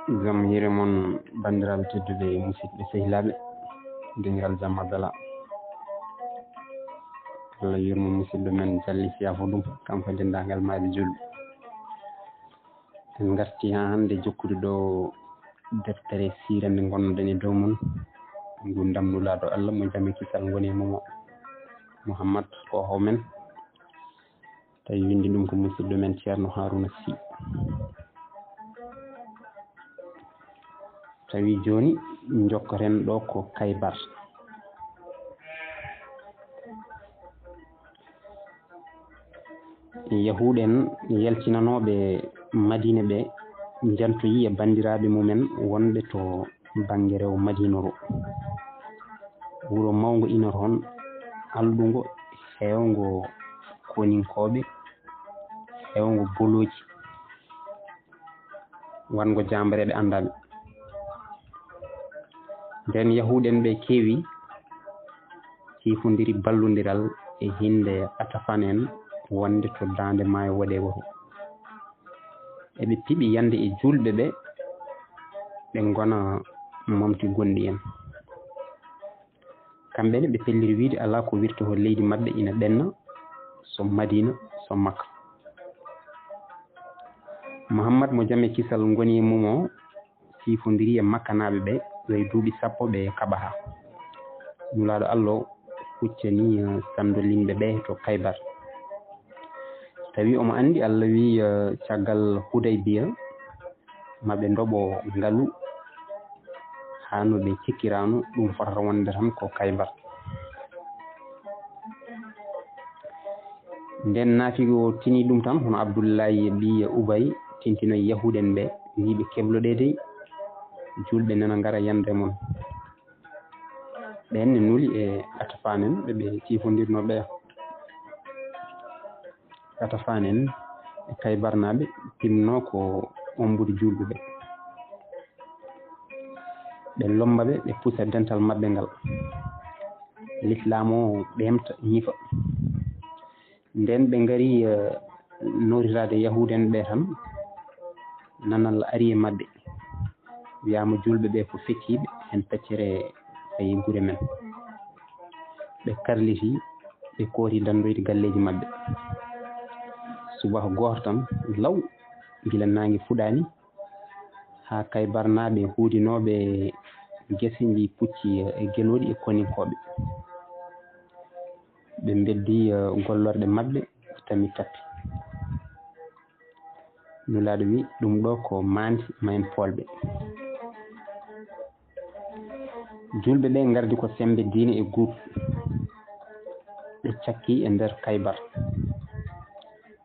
Gam yire mon bandiraɓe tedduɓe musidɓe sehilaɓe dengal jam Abdallah Allah yurmo musidɗo men Jalli Siyafo ɗum kanko e dendagal maaɓe julɓe en garti ha hande jokkude ɗo deftere siira nde gonnoɗen e dow mum ngu damnulaɗo Allah mo jami kisal goni e mum o Mouhammad Koho men tawi windi ɗum ko musidɗo men Ceerno Harouna Sy tawi joni jokkoten ɗo ko Kaybar. Yahuuɗe en yaltinanoɓe Madina ɓe jantoyi e bandiraɓe mumen wonɓe to banggue rewo Madina ro wuro mawgo ina toon alɗugo hewgo koninkoɓe hewgo boloji wango jambareɓe andaɓe nden yahuuɗe en ɓe keewi sifodiri ballodiral e hinde Atafan en wonde to dande maayo waɗe woto eɓe piiɓi yande e julɓe ɓe gona momti gonɗi en kamɓene ɓe pelliri wiide ala ko wirto ko leydi mabɓe ina ɓenna so Madina so Makka. Mouhammad mo jamme kisal goni e mum o sifodiri e makkanaɓe ɓe yoye duuɓi sappo ɓe kaɓata nulaɗo Allah huccani sandolinɓe ɓe to Kaybar tawi omo andi Allah wi caggal Hudaybiya maɓe ndoɓo ngaalu ha no ɓe cikkirano ɗum fotata wonde tan ko Kaybar. Nden naafigo tini ɗum tan hono Abdoullahi ɓi Ubay tintinoye yahuuɗe en ɓe wiɓe kebloɗe dey julɓe nana ngara yande mon ɓenne nuli e Atafan en ɓeɓe sifodirno ɓeya Atafan en e Kaybar naɓe pinno ko ombude julɓe ɓe lombaɓe ɓe pusa dental mabɓe ngal l'islam o ɓemta ñifa nden ɓe gari norirade yahuuɗe en ɓe tan nanal ari e mabɓe wiyama julɓe ɓe ko fecciɓe hen peccere fayi guure men ɓe karliti ɓe kooti dandoyde galleji mabɓe subaka goto tan law gila nangue fuɗani ha Kaybar naɓe huudinoɓe guese ndi pucci e gueloɗi e koninkoɓe ɓe beddi gollorɗe mabɓe tami tappi nulaɗo wi ɗum ɗo ko mande ma en polɓe julɓe ɓe gardi ko sembe diine e guuɓ ɓe cakki e nder Kaybar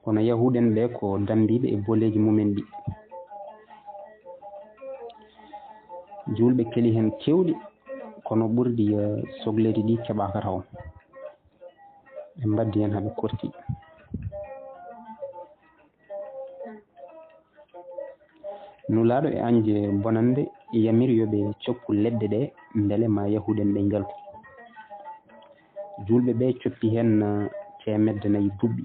kono yahuuɗe en ɓe ko dambiɓe e boleji mumen ɗi julɓe keeli hen kewɗi kono ɓurdi sohlede ɗi keeɓaka taw ɓe mbaddi hen haaɓe korti nulaɗo e anje bonande yamiri yoɓe coppu leɗɗe ɗe beele ma yahuuɗe en ɓe jaltu julɓe ɓe coppi hen temedde 4 dubɓi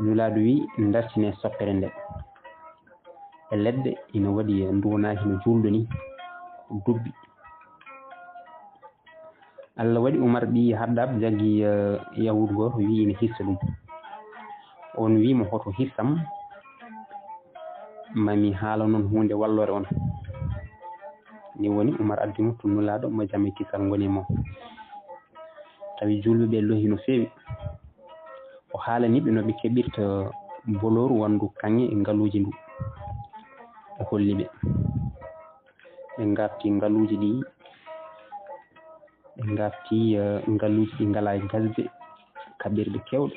nulaɗo wi dartine soppere nde e leɗɗe ina waɗi duwanaki no julɗo ni dubbi Allah waɗi Umar ɓi Haddab jaggi yahuudo goto wi ina hissa ɗum on wimo hoto hissam mami haala noon hunde wallore on ni woni Umar addimo to nulaɗo mo jamme kisal goni mom tawi julɓe ɓe lohi no fewi o haalaniɓe noɓe keɓirta boloru wandu kanŋe e ngaaluji ndu o holliɓe ɓe garti ngaaluji ɗi ɓe garti ngaaluji ɗi ngala e gasde kaɓirɗe kewɗe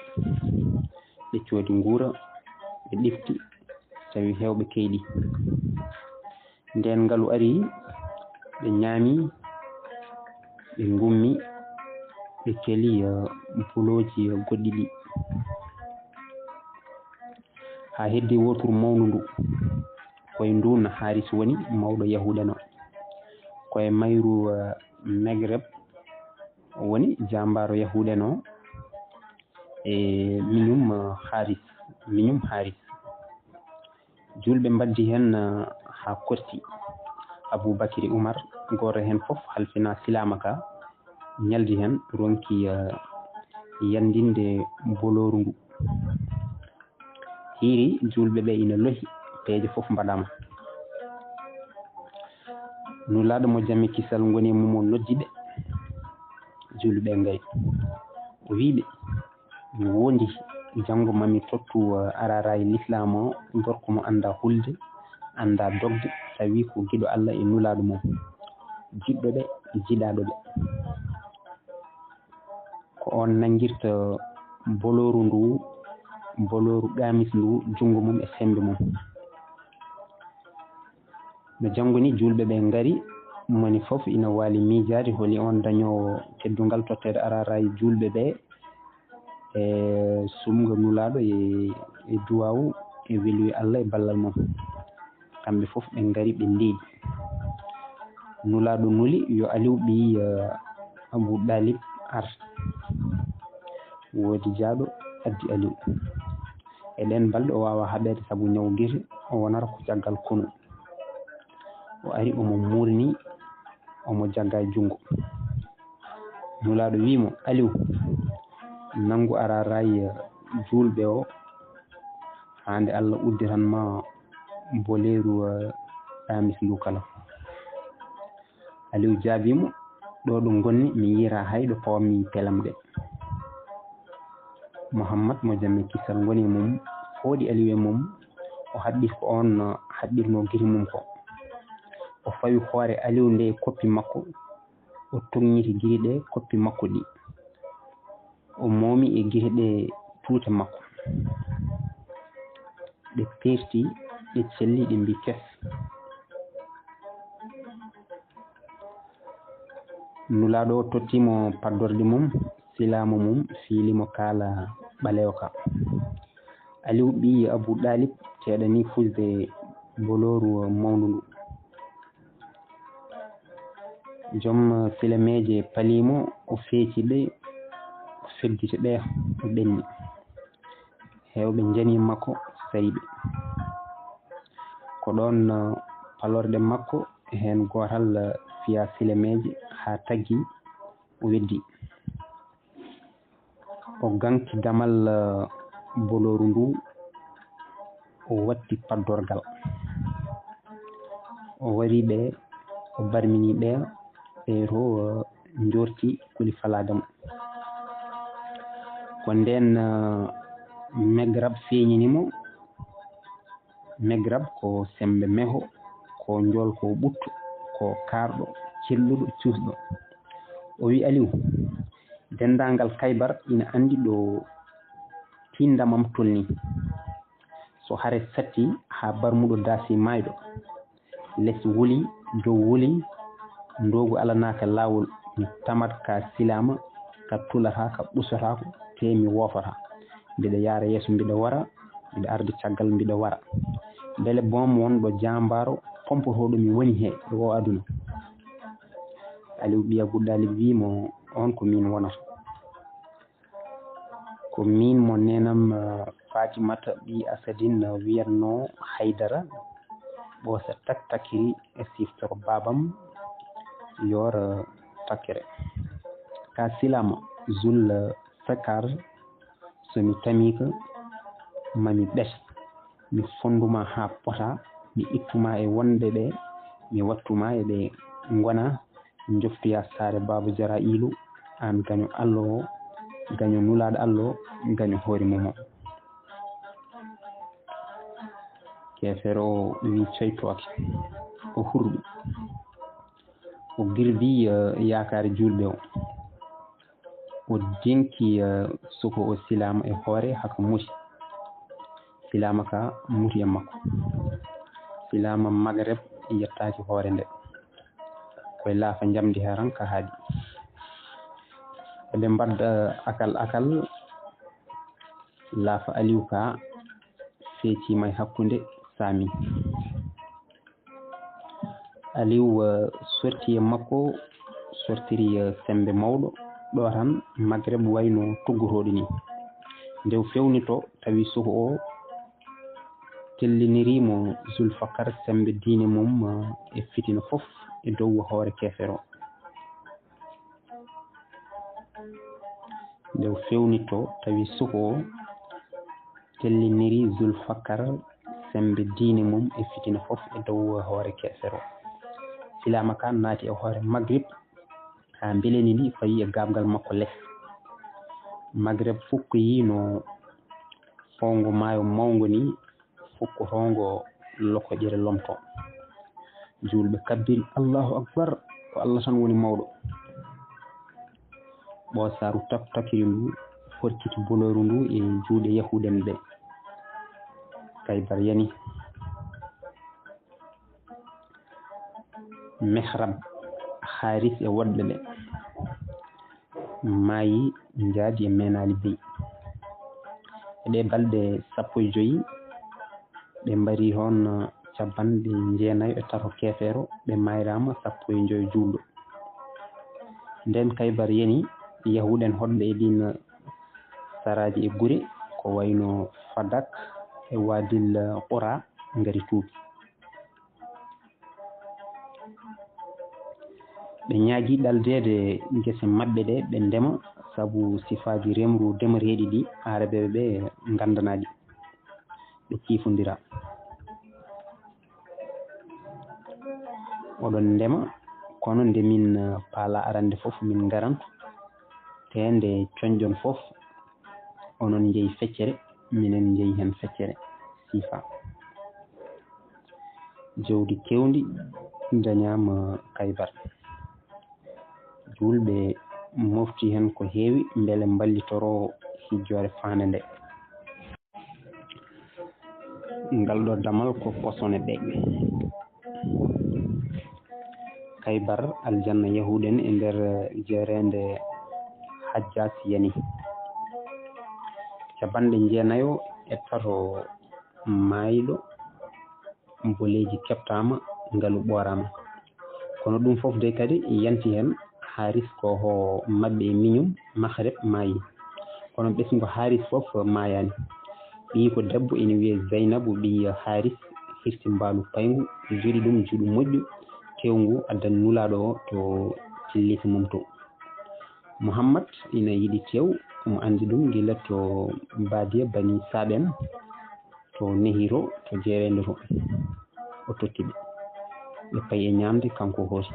ɓe coodi guura ɓe ɗifti tawi hewɓe keyɗi nden ngaalu ari ɓe ñaami ɓe gummi ɓe keeli buloji goɗɗi ɗi ha heddi woturu mawnu ndu koye ndu no Haris woni mawɗo yahuuɗen o koye mayru Magreb woni jambaro yahuuɗen o e miñum Haris julɓe mbaddi hen ha kosti Aboubacry Oumar goto hen fof halfina silama ka ñaldi hen ronki yandinde boloru ndu hiiri julɓe ɓe ina lohi peeje fof mbaɗama nulaɗo mo jammi kisal goni mumo noddiɓe julɓe ngari o wiɓe mi wondi janggo mami tottu ararayi l'islam o gorko mo anda hulde anda dogde tawi ko giɗo Allah e nulaɗo mum jiɗɗoɓe jiɗaɗoɓe ko on nanguirta boloru ndu boloru gamis ndu jungo mum e sembe mum no janggo ni julɓe ɓe ngari moni foof ina waali miijade holi on dañowo teddungal tottede ararayi julɓe ɓe e sumgo nulaɗo e duwawu e weluye Allah e ballal mum kamɓe fof ɓe ngari ɓe ndeeɗi nulaɗo nuli yo Aliou ɓi Abou Dalib ar woodi jaaɗo addi Aliou e ɗen balɗe o wawa haɓede saabu ñaw guite o wonata ko caggal konu o ari omo murni omo jagga e jungo nulaɗo wimo Aliou nangu ararayi julɓe o hande Allah udditanma boleru ɗamis ndu kala Aliou jaabimo ɗo ɗo gonni mi yira hayɗo pawmi pelamɗe Mouhammad mo jammi kisal goni mum fooɗi Aliou e mum o haɗɗiti ko on haɗɗirno guite mum ko o fawi hoore Aliou nde koppi makko o toŋñiti guite ɗe koppi makko ɗi o moomi e guite ɗe tuute makko ɗe perti ɗe celli ɗe mbi kes nulaɗo o tottimo paddorde mum silama mum fiilimo kaala ɓalewo ka Aliou ɓi Abou Dalib teeɗani fusde boloru mawndu ndu joom filameje palimo o feeci ɗe o fedditi ɗe o ɓenni hewɓe jani makko sayiɓe ko ɗon palorɗe makko hen gotal fiya filameje ha taggi o weddi o ganki damal boloru ndu o watti paddorgal o wari ɓe o barmini ɓe to jorti kuli faladamo ko nden megrab feeñinimo megrab ko sembe meho ko jol ko ɓutto ko karɗo celluɗo cuusɗo o wi Aliou dendagal Kaybar ina andi ɗo tindamam tolni so hare satti ha barmuɗo daasi mayɗo less wuli dow wuli ndogu alanaka lawol mi tamat ka silama ka tulata ka ɓusotako te mi wofata mbiɗa yaara yeeso mbiɗa wara mbiɗa arde caggal mbiɗa wara beele bom wonɗo jambaro pompotoɗo mi woni he ɗo o aduna Aliou ɓi Abou Dalib wimo on ko min wonata ko min mo nenam Fatimata ɓi Asadine wiyatno Haydara ɓoosa tak takkiri e siftoro babam yor takkere ka silama zul sakar somi tamika mami ɓet mi fonduma ha pota mi ittuma e wonde ɓe mi wattuma e ɓe gona joftoya saare Baba Jara Ilou an gaño Allah o gaño nulaɗo Allah o gaño hoore mum o kefere o wi coytoke o hurɓi o girbi yakare julɓe o denki soko o silama e hoore hako muti silama ka muti e makko silama Magreb yettaki hoore nde koye laafa jamdi heran ka haaɗi eɓe mbadda akal laafa Aliou ka feecima e hakkude Sami Aliou sorti e makko sortiri sembe mawɗo ɗo tan Magreb wayno tuggotoɗo ni nde fewnito tawi soko o tellinirimo Zulfakar sembe diine mum e fitina fof e dow hoore kefere o nde fewnito tawi suko o telliniri Zulfakar sembe diine mum e fitina fof e dow hoore kefere o silama ka naati e hoore Maghrib ha beleni ni fayi e gabgal makko less Maghrib fukko yino fongo maayo mawngo ni fukkotongo lokoƴere lomto julɓe kabbiri Allahu akbar ko Allah tan woni mawɗo ɓoosaru takiri ndu forciti boloru ndu e juuɗe yahuɗen ɓe Kaybar yani Mihrab Haris e woɗɓe ɓe maayi njaadi e menali bey ɗe balɗe 15 ɓe mbari toon capanɗe 93 kefeero ɓe mayrama 15 julɗo nden Kaybar yani yahuɗen hoɗɓe e ɗin saraji e gure ko wayno Fadak e Wadil Qura ngari tuubi ɓe ñaagui ɗaldede gese mabɓe ɗe ɓe ndema sabu sifaji remru demareɗi ɗi araɓeɓe ɓe gandanaɗi ɓe ciifodira oɗon ndema kono nde min paala arande foof min garantu te nde coñƴon foof onon jeeyi feccere minen jeeyi hen feccere siifa jawdi kewndi dañama Kaybar julɓe mofti hen ko heewi beele ballitoro hijjore fande nde ngal ɗo damal ko posone ɗe Kaybar aljanna yahuɗen e nder jerende Hajjas yani capanɗe 93 maayɗo boleji keɓtama ngalu ɓorama kono ɗum foof de kadi yanti hen Haris ko ho mabɓe e miñum Maghrib maayi kono ɓesgo Haris foof maayani ɓi ko debbo ene wiye Zeynabu ɓi Haris hirsi mbaalu paygu joɗi ɗum juuɗu moƴƴu tewngu addani nulaɗo o to cillita mum to Mouhammad ina yiɗi tew omo andi ɗum gila to Badiya Bani Saɓen to Nehiro to jerende to o tottiɓe ɓe payi e ñamde kanko hooti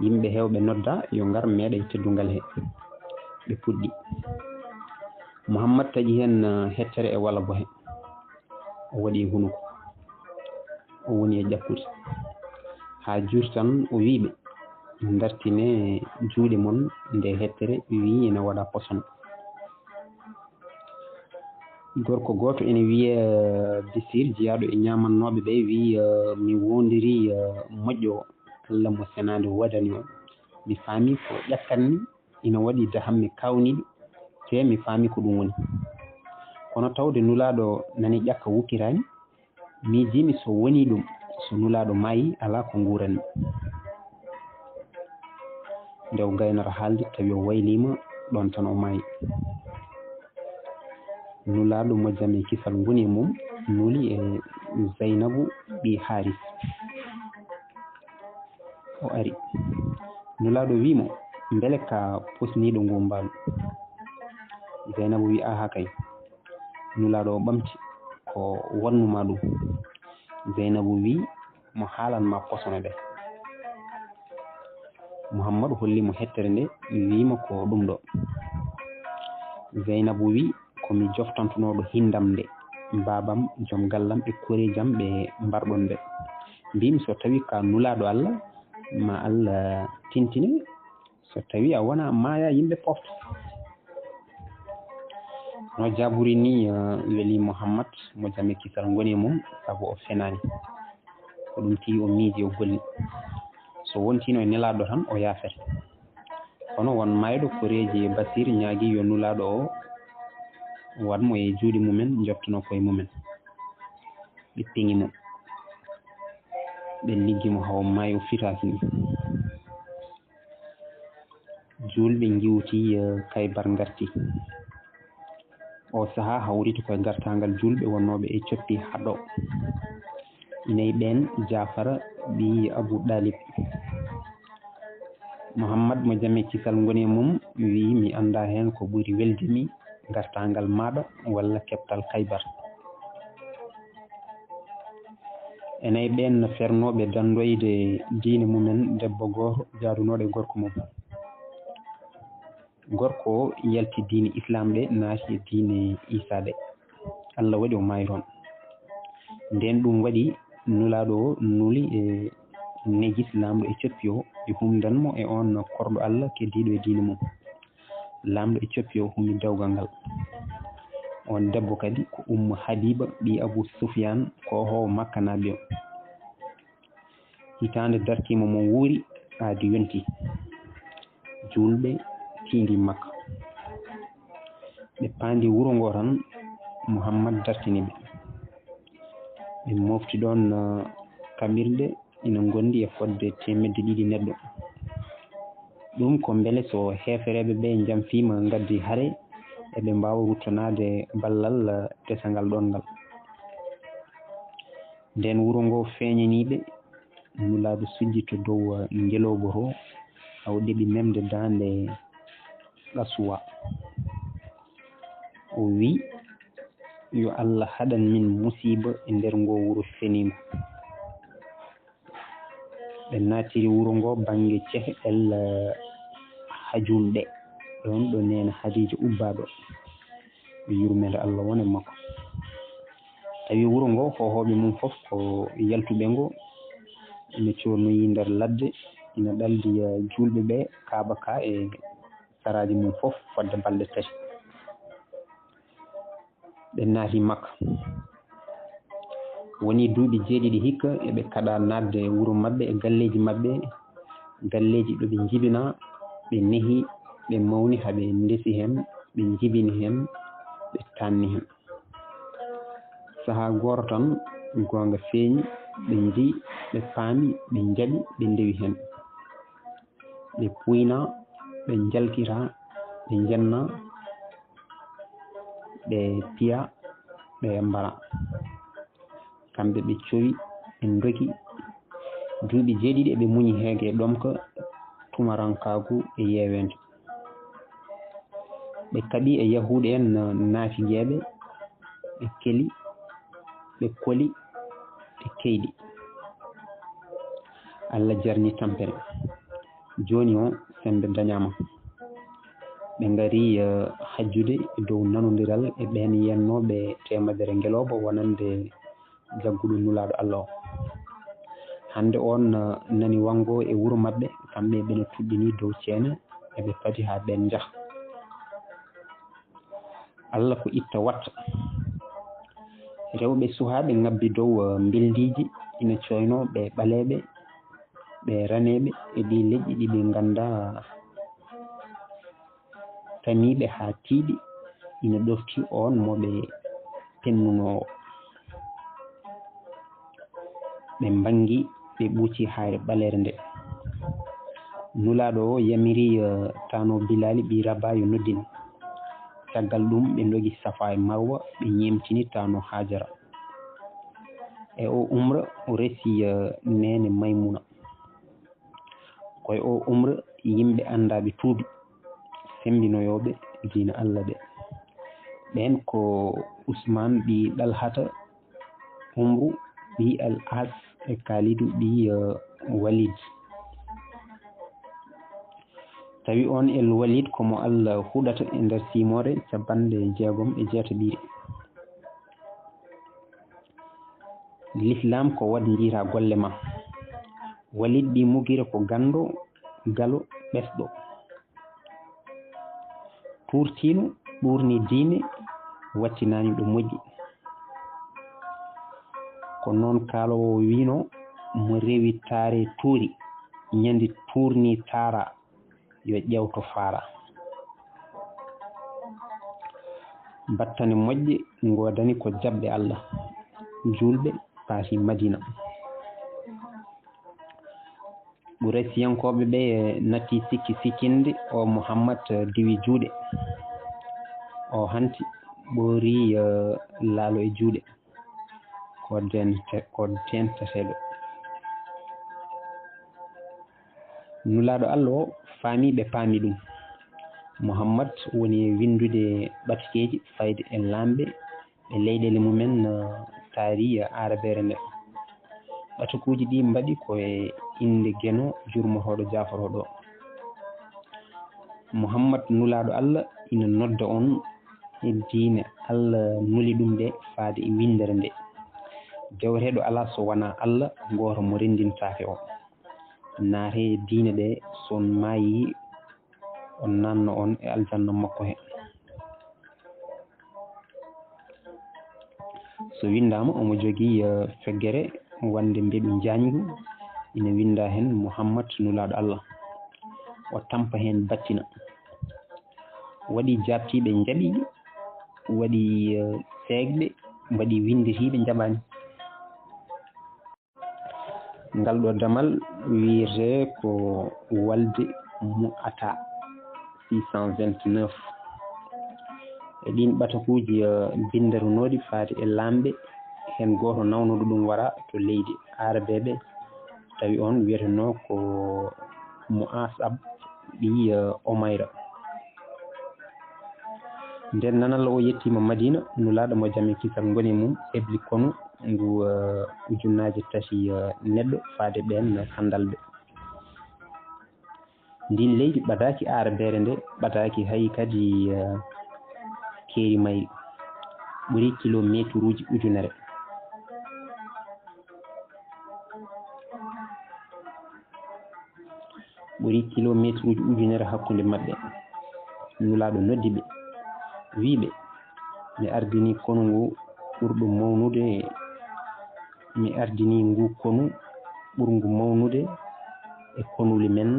yimɓe hewɓe nodda yo ngar meeɗa e teddungal he ɓe puɗɗi Mouhammad taƴi hen hettere e walla bohe o waɗi hunuko o woni e ƴakkude ha juuti tan o wiɓe dartine juuɗe mon nde hettere wi ene waɗa posone gorko goto ene wiye Bisir jeeyaɗo e ñamannoɓe ɓe wi mi wondiri moƴƴo o Allah mo senade waɗani o mi faami ko ƴakkanmi ina waɗi dahammi kawniɗi te mi faami ko ɗum woni kono tawde nulaɗo nani ƴakka wukkirani miijimi so woni ɗum so nulaɗo maayi ala ko nguranmi nde o gaynata haalde tawi o waylima ɗon tan o maayi nulaɗo mo jame kisal ngoni e mum nuli e Zeynabu ɓi Haris o ari nulaɗo wimo beele ka posniɗo ngu mbaalu Zeynabu wi aha kay nulaɗo o ɓamti ko wannuma ɗum Zeynabu wi mo haalanma posone ɗe Mouhammad hollimo hettere nde wima ko ɗum ɗo Zeynabu wi komi joftantunoɗo hindam nde babam joom gallam e korejam ɓe mbarɗon ɓe mbimi so tawi ka nulaɗo Allah ma Allah tintine so tawi a wona maaya yimɓe pofta no jaburi ni weeli Mouhammad mo jame kisal ngoni mum saabu o fenani ko ɗum tii o miiji o golli so wontino e nelaɗo tan o yaafete kono won mayɗo koreji Basir ñaagui yo nulaɗo o waɗmo e juuɗe mumen jottuno koye mumen ɓe peŋi mo ɓe liggimo hawo maayi o fitaki ni julɓe giwti Kaybar garti o saha hawriti koye gartagal julɓe wonnoɓe e coppi haɗo inayi ɓen Jafara ɓi Abou Dalib. Mouhammad mo jamme kisal goni mum wi mi anda hen ko ɓuri weldimi gartagal maɗa walla keptal Khaybar. enayi ɓen fernoɓe dandoyde diine mumen debbo goto jaadunoɗo e gorko mum. Gorko o yalti diine islam ɗe naati e diine Isa ɗe. Allah waɗi o maayi toon. Nden ɗum waɗi nulaɗo o nuli e negis lamɗo e coppi o e humdanmo e on korɗo Allah keddiɗo e diine mum. Lamɗo e coppi o humi dewgal ngal. On debbo kadi ko Habiba ɓi Abou Soufiane ko ho Makka naɓe o. Hitande dartima mo wuuri aadi yonti. Julɓe tindi Makka. Ɓe pandi wuro ngo tan Mouhammad dartini ɓe. Ɓe mofti ɗon kamirɗe ina gondi e fodde 200 neɗɗo. ɗum ko beele so hefereɓe ɓe jamfima gaddi haare eɓe mbawa ruttonade ballal tesangal ɗon ngal. Nden wuro ngo feeñaniɓe nulaɓe sujji to dow ngelogo to haw ɗeɓi memde dande Qaswa. O wi yo Allah haɗan min musiba e nder ngo wuro fenigo. ɓe natiri wuro ngo banggue ceheɗel hajumɗe ɗon ɗo nena Hadija ubbaɗo ɓe yurmede Allah wone makko. Tawi wuro ngo hohoɓe mum foof ko yaltuɓe ngo ina cornoyi nder ladde ina ɗaldi julɓe ɓe kaaba ka e saraji mum foof fodde balɗe 3. ɓe naati Makka. Woni duuɓi 7 hikka eɓe kaɗa nadde wuro mabɓe e galleji mabɓe, galleji ɗo ɓe jibina ɓe neehi ɓe mawni haɓe ndesi hen ɓe jibini hen ɓe tanni hen. Saha goto tan gonga feeñi ɓe jii ɓe paami ɓe jaaɓi ɓe ndewi hen ɓe puyna ɓe jalkira ɓe jenna ɓe piya ɓe mbara. Kamɓe ɓe cowi ɓe doki duuɓi 7 ɓe muñi heege ɗomka tumarankagu e yewende. ɓe kaɓi e yahude en naafi jeeɓe ɓe keli ɓe koli ɓe keyɗi. Allah jarni tampere. Joni o sembe dañama. ɓe ngari hajjude e dow nanodiral e ɓen yennoɓe temedere ngeloba wonande jagguɗo nulaɗo Allah o. Hande on nani wango e wuro mabɓe kamɓe ɓene tuɗɗini dow ceene eɓe padi ha ɓen jaaha. Allah ko itta watta. Rewɓe suhaɓe ngabbi dow bildiji ina coyno ɓe ɓaleɓe ɓe raneɓe e ɗi leƴƴi ɗi ɓe ganda tamiɓe ha tiiɗi ina ɗofti on moɓe pennunowo. ɓe bangi ɓe ɓuuci hayre ɓalere nde. Nulaɗo o yamiri tano Bilali ɓi Rabah yo noddina. Caggal ɗum ɓe dogi Safa e Marwa ɓe ñemtini tano Hajara. E o umra o resi nene Maymuna. koye o umra yimɓe andaɓe tuubi sembinoyoɓe diina Allah ɓe. ɓen ko Ousmane ɓi Dalhata umru ɓi Al As e Khalidou ɓi Walid. Tawi on El Walid komo Allah huɗata e nder simore 68. L'islam ko wad jira golle ma. Walid ɓi Mugira ko gando galo ɓesɗo turtino ɓurni diine wattinani ɗo moƴƴi. ko noon kaalowo wino mo rewi taare tuuri ñandi turni taara yo ƴewto faara. battane moƴƴe godani ko jabɓe Allah. julɓe paasi Madina. Ɓuraysiyankoɓe ɓe natti sikki sikkinde o Mouhammad diwi juuɗe o hanti ɓoori laalo e juuɗe ko denteteɗo. nulaaɗo Allah o faamiiɓe paami ɗum. Muhammad woni windude ɓatikeeji fayde e laamɓe e leyɗele mumen taari arabeere nde. ɓatikuuji ɗi mbaɗi koye innde geno jurmotooɗo jaafarooɗo o. Muhammad nulaaɗo Allah ina nodda on e diine Allah nuli ɗum ɗe faade e windere nde. Jawreeɗo alaa so wonaa Allah gooto mo renndintaake o. naate diine ɗe so on maayii on nanno on e aljanna makko heen. so windaama omo jogii feggere wonde mbeɗu njaangu ina winda heen Muhammad nulaaɗo Allah. o tampa heen battina. waɗi jaabtiiɓe njaɓi, waɗi seegɓe, waɗi winditiiɓe njaɓaani. ngal ɗo damal wiyetee ko walde mu'ata 629. e ɗin ɓatakuuji bindaronooɗi faade e laamɓe heen gooto nawnuɗo ɗum wara to leydi arabeeɓe tawi on wiyetenoo ko Mu'asab ɓi Umayra. nden nanalla o yettiima Madina, nulaaɗo mo jam e kisal ngoni mum hebli konu ngu ujunnaaje tati neɗɗo faade ɓeen handalɓe. ndin leydi ɓadaaki arabeere nde, ɓadaaki hay kadi keeri mayri, ɓuri kilométre uji ujunere. ɓuri kilométre uji ujunere hakkunde maɓɓe. nulaaɗo noddi ɓe wiiɓe mi ardini konu ngu ɓurɗo mawnude, mi ardini ngu konu ɓurngu mawnude e konuli men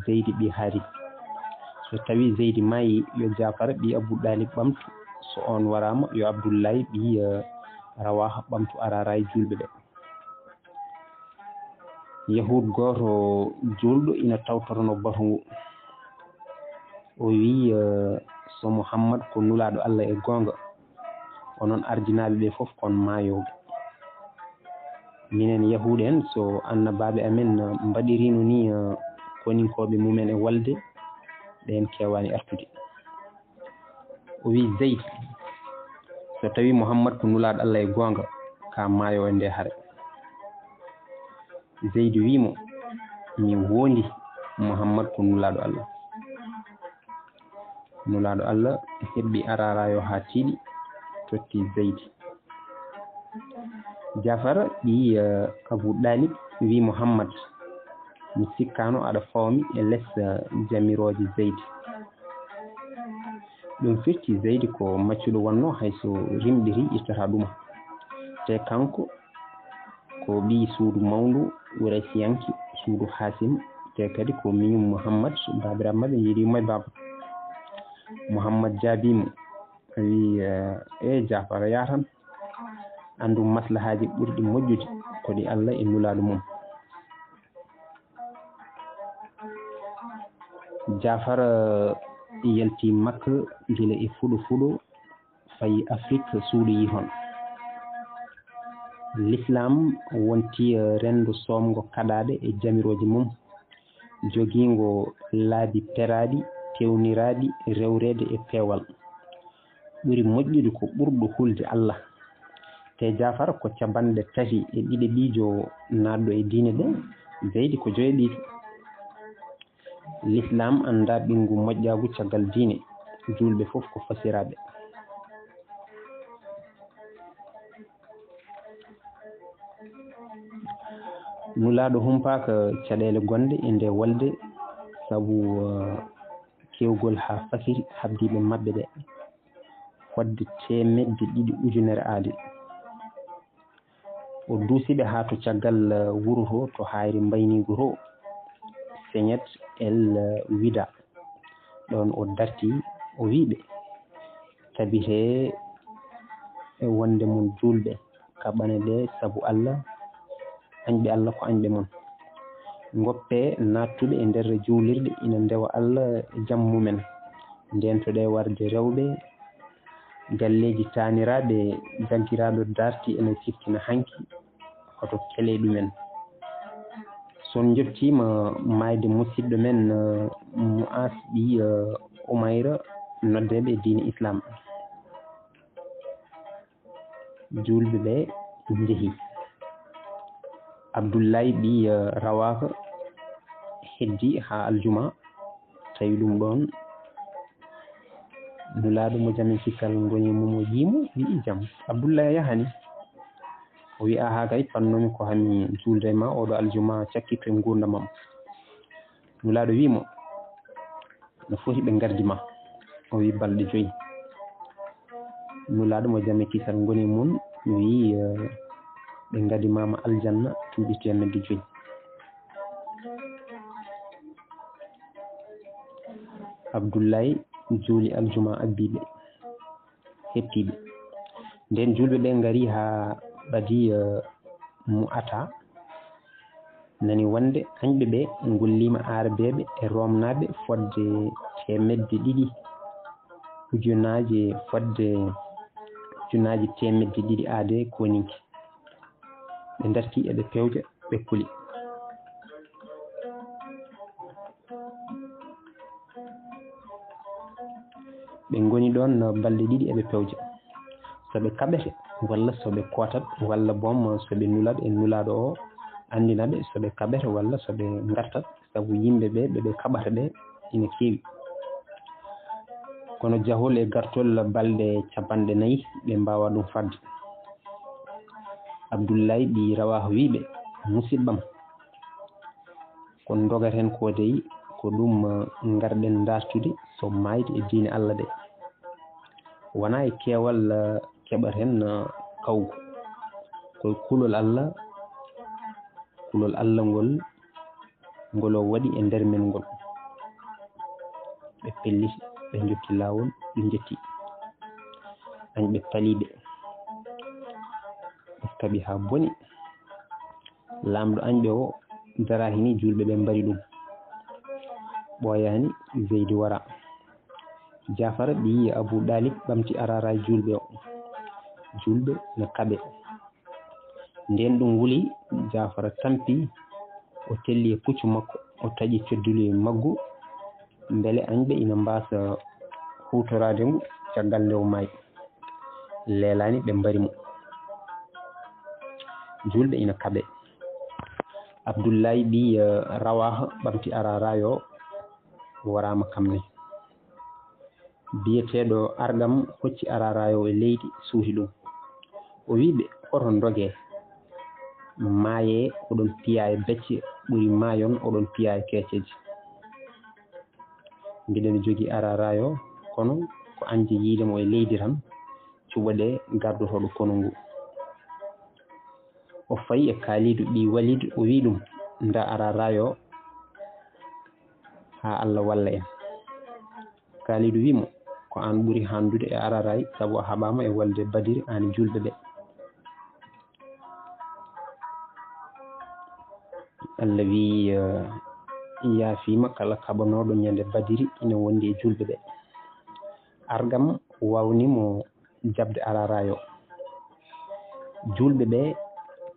Zeydi ɓi Haris. so tawi Zeydi maayi yo Jafar ɓi Abou Ɗalib ɓamtu, so on waraama yo Abdoullahi ɓi Rawaha ɓamtu araraye julɓe ɓe. yahud gooto julɗo ina tawtorno batu ngu. o wii so Muhammad ko nulaaɗo Allah e goonga, onon ardinaaɓe ɓe fof kon maayooɓe. minen yahuuɗe en so annabaaɓe amen mbaɗiriino ni koninkooɓe mumen e walde, ɓeen keewaani artude. o wii Zeyd, so tawii Muhammad ko nulaaɗo Allah e goonga, ka maayoo e nde hare. Zeyd wiimo mi woondi Muhammad ko nulaaɗo Allah. nulaaɗo Allah heɓɓi ararayo haa tiiɗi, totti Zeyd. Jafar ɓi Abou Ɗalib wii Muhammad mi sikkaano aɗa fawmi e les jamirooje Zeyd. ɗum firti Zeyd ko maccuɗo wonno hayso rimɗiri ittata ɗuma. te kanko ko ɓi suudu mawndu Wuraysiyanki, suudu Hasim, te kadi ko miñum Muhammad babiraɓe maɓɓe yiɗimo e baba. Muhammad jaabimo, wi e Jafar yatan andu maslahaji ɓurɗi moƴƴude ko ɗi Allah e nulaaɗo mum. Jafar yalti Makka gila e fuɗo fayi Afrique suudu yihon. L'islam wonti renndo soomgo kaɗaɗe e jamiroje mum, jogingo laabi peraɗi tewniraɗi rewrede e peewal. ɓuri moƴƴude ko ɓurɗo hulde Allah. te Jafar ko cabanɗe tati e ɗiɗi ɓiijo naatɗo e diine ɗe, Zeydi ko joyeɗiɗo. l'islam anda ɓingu moƴƴagu caggal diine, julɓe fof ko fasiraɓe. nulaaɗo humpaka caɗele gonɗe e nde walde, sabu kewgol ha fasiri habdiɓe mabɓe ɓe fodde 200,000 aade. o duusiɓe ha to caggal wuro to to hayri mbaynigu to Señet el Wida. ɗon o darti o wiiɓe tabite e wonde mum julɓe kaɓane ɗe sabu Allah, añɓe Allah ko añɓe mon. goppe nattuɓe e nder juulirde ina ndewa Allah e jam mumen, nden to ɗe warde rewɓe galleji taniraɓe jagiraɗo darti ene siftina hanki hoto kele ɗumen son jottima mayde musidɗo men Mu'as ɓi Umayra noddeɓe diine islam julɓe ɓe jeehi Abdoullaye ɓi Rawaha heddi ha aljuma tawi ɗum ɗon nulaɗo mo jamin sikkal goni momo yiimo wi'i jaam Abdoullaye yahani o wi'a ha kay pannomi ko hami julde ma oɗo aljuma cakkito e gurdamam nulaɗo wimo no foti ɓe gardima o wi balɗe 5 nulaɗo mo jamin kisal goni mum wi ɓe gadimama aljanna tuuɓi 500 Abdoullaye juuli aljuma abbiɓe hettiɓe nden julɓe ɓe gari ha ɓadi Mu'ata nani wonde añɓe ɓe gollima ardeɓe e romnaɓe fodde 200 ujunaje fodde ujunaje 200 aade koninki ɓe darti eɓe pewja ɓe kuuli ɓe goni ɗon balɗe 2 eɓe pewja soɓe kaɓete walla soɓe kotat walla boom soɓe nulaɓe e nulaɗo o andinaɓe soɓe kaɓete walla soɓe gartat saabu yimɓeɓe ɓeɓe kaɓata ɓe ina keewi kono jahol e gartol balɗe 4 ɓe mbawa ɗum fadde Abdoullaye ɓi Rawaha wiɓe musidɓam kon dogaten ko dey ko ɗum garɗen dartude so mayde e diine Allah ɗe wona e keewal keɓaten kawgu koye kulol Allah ngol o waɗi e nder men ngol ɓe pelliti ɓe jotti lawol ɓe jetti añɓe paliɓe ɓe kaɓi ha boni lamɗo añɓe o darahini julɓe ɓe mbari ɗum ɓoyani Zeydi wara Jafara ɓi Abou Dalib ɓamti arara julɓe o julɓe no kaɓe nden ɗum wuli Jafara tampi o telli e puccu makko o taƴi codduli maggu beele añɓe ina mbasa hutorade ngu caggal nde o maayi leelani ɓe mbari mo julɓe ina kaɓe Abdoullaye ɓi Rawaha ɓamti ararayo warama kamne biyeteɗo Argam hocci ararayo e leydi suuti ɗum o wiɓe oton doge maaye oɗon piya e becce ɓuuri maayon oɗon piya e keeceji mbiɗen jogui ararayo kono ko anje yiidemo e leydi tan cuɓaɗe gardotoɗo kono ngu o fayi e Kalidou ɓi Walid o wi ɗum nda ararayo ha Allah walla en Kalidou wimo ko an ɓuuri handude e araray saabu a haɓama e walde Badiri an julɓe ɓe Allah wi yaafima kala kaɓanoɗo ñande Badiri ina wondi e julɓe ɓe Argam wawnimo jabde ararayo julɓe ɓe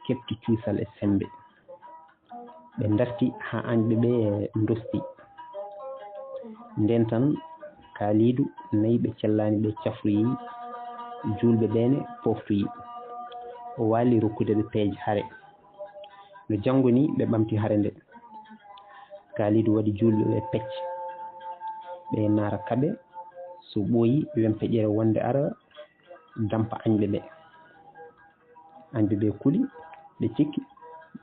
kepti cuusal e sembe ɓe darti ha añɓe ɓe dosti nden tan Kalidou nayi ɓe cellani ɓe cafroyi julɓe ɓene poftoyi o wali rokkude ɓe peeje haare no janggo ni ɓe ɓamti haare nde Kalidou waɗi julɓe ɓe pecce ɓe naara kaɓe so ɓooyi wempe ƴere wonde ara dampa añɓe ɓe kuuli ɓe cikki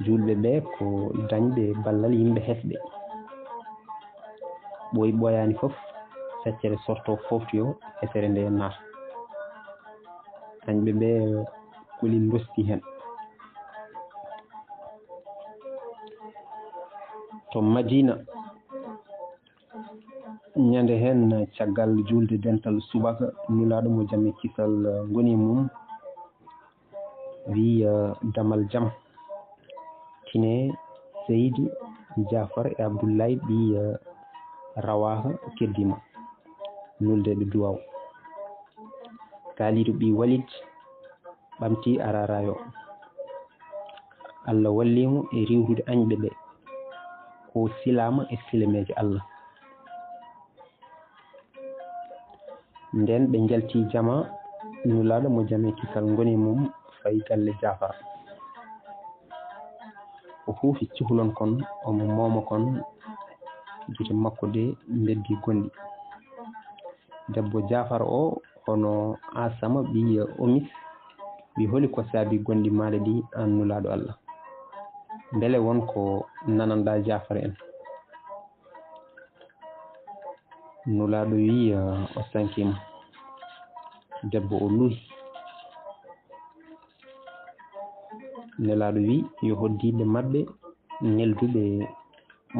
julɓe ɓe ko dañɓe ballal yimɓe hesɓe ɓooyi ɓooyani foof feccere sorto foftoyo hesere nde naata añɓe ɓe kuuli dosti hen to Madina ñande hen caggal julde dental subaka nulaɗo mo jamme kisal goni mum wi damal jaam tine Seydi Jafar e Abdoullaye ɓi Rawaha keddima nuldeɓe duwaw kaaliɗo ɓi Walid ɓamti ararayo Allah wallimo e riwtude añɓe ɓe ko silama e silameje Allah nden ɓe jalti jama nulaɗo mo jame kisal goni mum fayi galle Jafar o huufi cuhlon kon omo mooma kon gite makko de beddi gondi debbo Jafar o hono Asama ɓi Omis wi holi ko saabi gondi maɗa ɗi an nulaɗo Allah beele wonko nananɗa Jafar en nulaɗo wi o sankima debbo o luuhi nelaɗo wi yo hoddiɓe mabɓe nelduɓe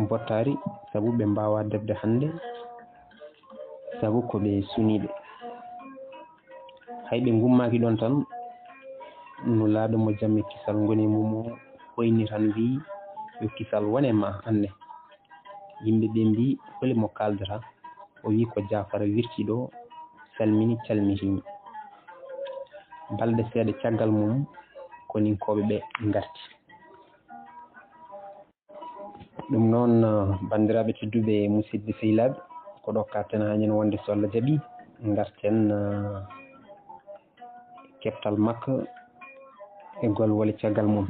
bottari saabu ɓe mbawa defde hande saabu koɓe suniɓe hayɓe gummaki ɗon tan nulaɗo mo jamme kisal goni mum hoyni tan wi yo kisal wone ma anne yimɓeɓe mbi holimo kaldata o wi ko Jafar wirti ɗo salmini calmitimi balɗe seeɗa caggal mum koninkoɓe ɓe garti ɗum noon bandiraɓe tedduɓe musidɓe sehilaɓe ko ɗo katten hañen wonde so Allah jaaɓi garten keftal makko e golwole caggal mum